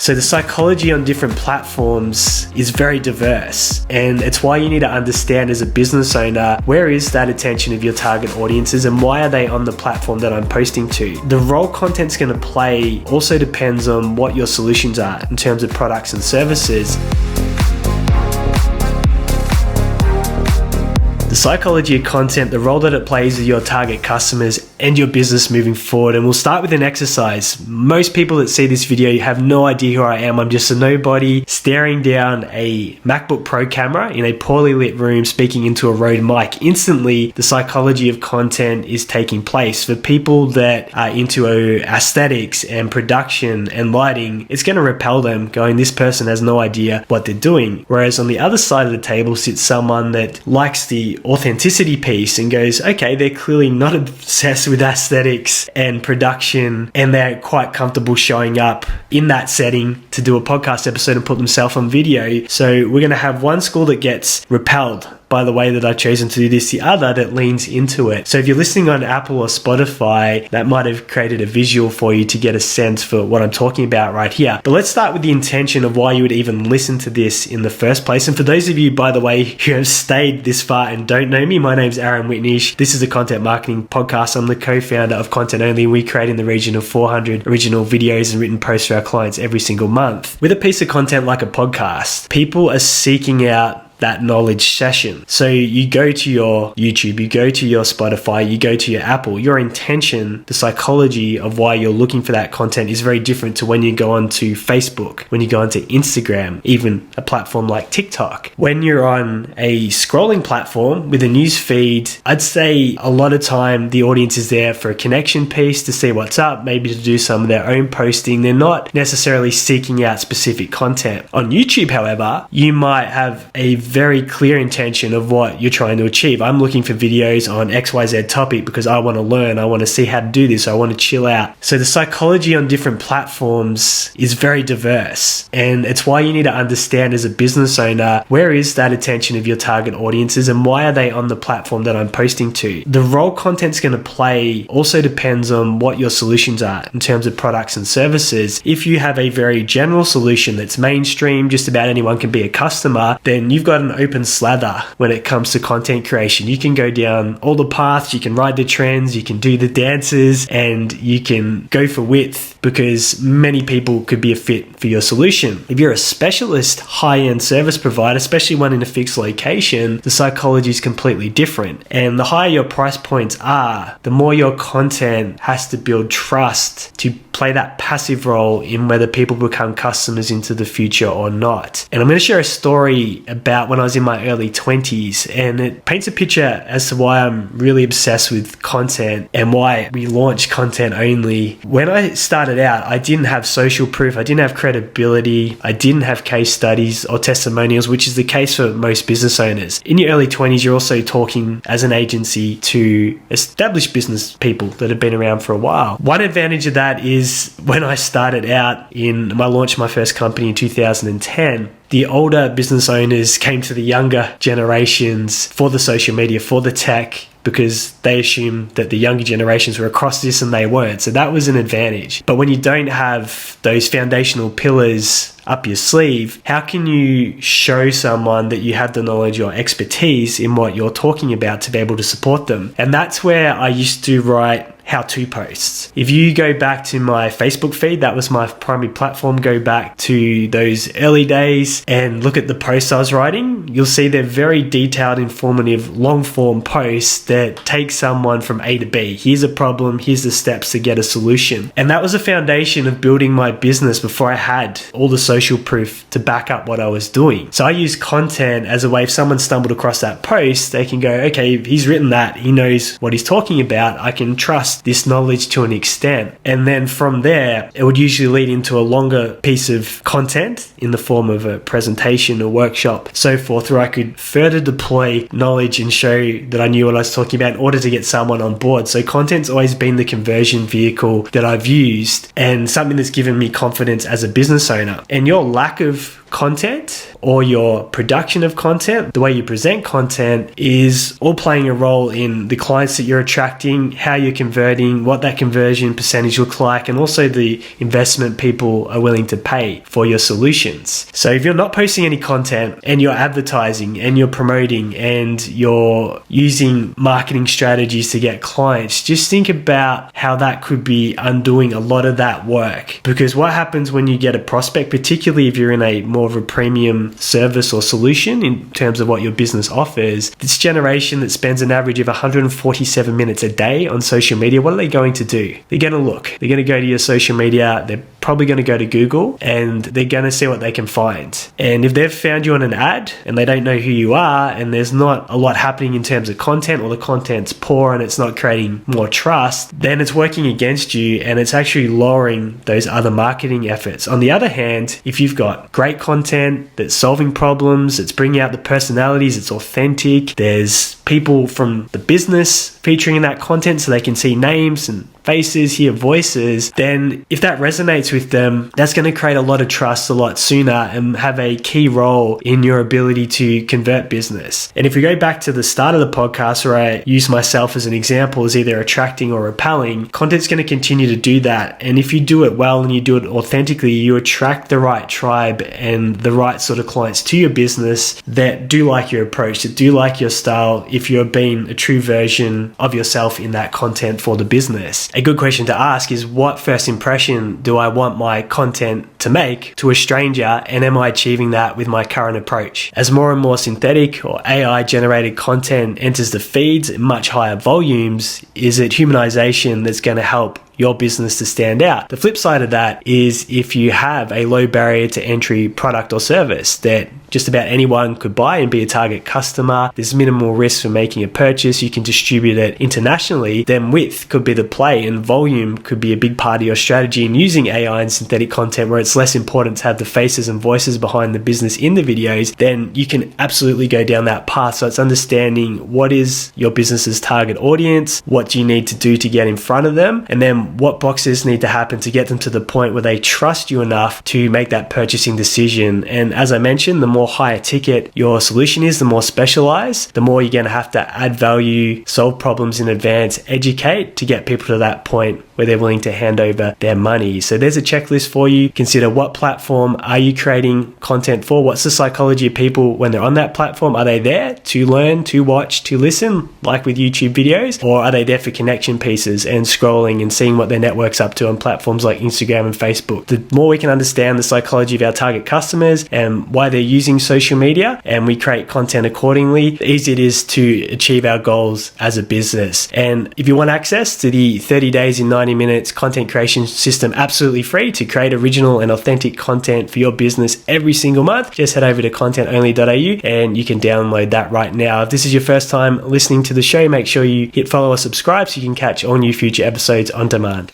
So the psychology on different platforms is very diverse, and it's why you need to understand as a business owner, where is that attention of your target audiences and why are they on the platform that I'm posting to? The role content's going to play also depends on what your solutions are in terms of products and services. The psychology of content, the role that it plays with your target customers and your business moving forward. And we'll start with an exercise. Most people that see this video have no idea who I am. I'm just a nobody staring down a MacBook Pro camera in a poorly lit room speaking into a Rode mic. Instantly, the psychology of content is taking place. For people that are into aesthetics and production and lighting, it's going to repel them going, this person has no idea what they're doing. Whereas on the other side of the table sits someone that likes the authenticity piece and goes, okay, they're clearly not obsessed with aesthetics and production, and they're quite comfortable showing up in that setting to do a podcast episode and put themselves on video. So we're going to have one school that gets repelled by the way that I've chosen to do this, the other that leans into it. So if you're listening on Apple or Spotify, that might have created a visual for you to get a sense for what I'm talking about right here. But let's start with the intention of why you would even listen to this in the first place. And for those of you, by the way, who have stayed this far and don't know me, my name's Aaron Whitnish. This is a content marketing podcast. I'm the co-founder of Content Only. We create in the region of 400 original videos and written posts for our clients every single month. With a piece of content like a podcast, people are seeking out that knowledge session. So you go to your YouTube, you go to your Spotify, you go to your Apple. Your intention, the psychology of why you're looking for that content is very different to when you go onto Facebook, when you go onto Instagram, even a platform like TikTok. When you're on a scrolling platform with a news feed, I'd say a lot of time the audience is there for a connection piece, to see what's up, maybe to do some of their own posting. They're not necessarily seeking out specific content. On YouTube, however, you might have a very clear intention of what you're trying to achieve. I'm looking for videos on XYZ topic because I want to learn, I want to see how to do this, I want to chill out. So the psychology on different platforms is very diverse, and it's why you need to understand as a business owner, where is that attention of your target audiences and why are they on the platform that I'm posting to? The role content's going to play also depends on what your solutions are in terms of products and services. If you have a very general solution that's mainstream, just about anyone can be a customer, then you've got an open slather when it comes to content creation. You can go down all the paths, you can ride the trends, you can do the dances, and you can go for width because many people could be a fit for your solution. If you're a specialist high-end service provider, especially one in a fixed location, the psychology is completely different. And the higher your price points are, the more your content has to build trust to play that passive role in whether people become customers into the future or not. And I'm going to share a story about when I was in my early 20s, and it paints a picture as to why I'm really obsessed with content and why we launched Content Only. When I started out, I didn't have social proof, I didn't have credibility, I didn't have case studies or testimonials, which is the case for most business owners. In your early 20s, you're also talking as an agency to established business people that have been around for a while. One advantage of that is when I started out I launched my first company in 2010, the older business owners came to the younger generations for the social media, for the tech, because they assumed that the younger generations were across this and they weren't. So that was an advantage. But when you don't have those foundational pillars up your sleeve, how can you show someone that you have the knowledge or expertise in what you're talking about to be able to support them? And that's where I used to write how-to posts. If you go back to my Facebook feed, that was my primary platform, go back to those early days and look at the posts I was writing, you'll see they're very detailed, informative, long-form posts that take someone from A to B. Here's a problem, here's the steps to get a solution. And that was a foundation of building my business before I had all the social proof to back up what I was doing. So I use content as a way, if someone stumbled across that post, they can go, okay, he's written that, he knows what he's talking about, I can trust this knowledge to an extent. And then from there, it would usually lead into a longer piece of content in the form of a presentation, a workshop, so forth, where I could further deploy knowledge and show that I knew what I was talking about in order to get someone on board. So content's always been the conversion vehicle that I've used and something that's given me confidence as a business owner. And your lack of content or your production of content, the way you present content is all playing a role in the clients that you're attracting, how you're converting, what that conversion percentage looks like, and also the investment people are willing to pay for your solutions. So if you're not posting any content and you're advertising and you're promoting and you're using marketing strategies to get clients, just think about how that could be undoing a lot of that work. Because what happens when you get a prospect, particularly if you're in a more of a premium service or solution in terms of what your business offers, this generation that spends an average of 147 minutes a day on social media, what are they going to do? They're going to look. They're going to go to your social media. They're probably going to go to Google and they're going to see what they can find. And if they've found you on an ad and they don't know who you are and there's not a lot happening in terms of content, or the content's poor and it's not creating more trust, then it's working against you and it's actually lowering those other marketing efforts. On the other hand, if you've got great content that's solving problems, it's bringing out the personalities, it's authentic, there's people from the business featuring in that content so they can see names and faces, hear voices, then if that resonates with them, that's going to create a lot of trust a lot sooner and have a key role in your ability to convert business. And if we go back to the start of the podcast where I use myself as an example as either attracting or repelling, content's going to continue to do that. And if you do it well and you do it authentically, you attract the right tribe and the right sort of clients to your business that do like your approach, that do like your style if you're being a true version of yourself in that content for the business. A good question to ask is, what first impression do I want my content to make to a stranger, and am I achieving that with my current approach? As more and more synthetic or AI generated content enters the feeds in much higher volumes, is it humanization that's going to help your business to stand out? The flip side of that is if you have a low barrier to entry product or service that just about anyone could buy and be a target customer, there's minimal risk for making a purchase, you can distribute it internationally, then width could be the play and volume could be a big part of your strategy in using AI and synthetic content where it's less important to have the faces and voices behind the business in the videos, then you can absolutely go down that path. So it's understanding what is your business's target audience, what do you need to do to get in front of them, and then what boxes need to happen to get them to the point where they trust you enough to make that purchasing decision. And as I mentioned, the more higher ticket your solution is, the more specialized, the more you're going to have to add value, solve problems in advance, educate to get people to that point where they're willing to hand over their money. So there's a checklist for you. Consider, what platform are you creating content for? What's the psychology of people when they're on that platform? Are they there to learn, to watch, to listen, like with YouTube videos? Or are they there for connection pieces and scrolling and seeing what their network's up to on platforms like Instagram and Facebook? The more we can understand the psychology of our target customers and why they're using social media, and we create content accordingly, the easier it is to achieve our goals as a business. And if you want access to the 30 days in 90 minutes content creation system absolutely free to create original and authentic content for your business every single month, just head over to contentonly.au and you can download that right now. If this is your first time listening to the show, make sure you hit follow or subscribe so you can catch all new future episodes on demand.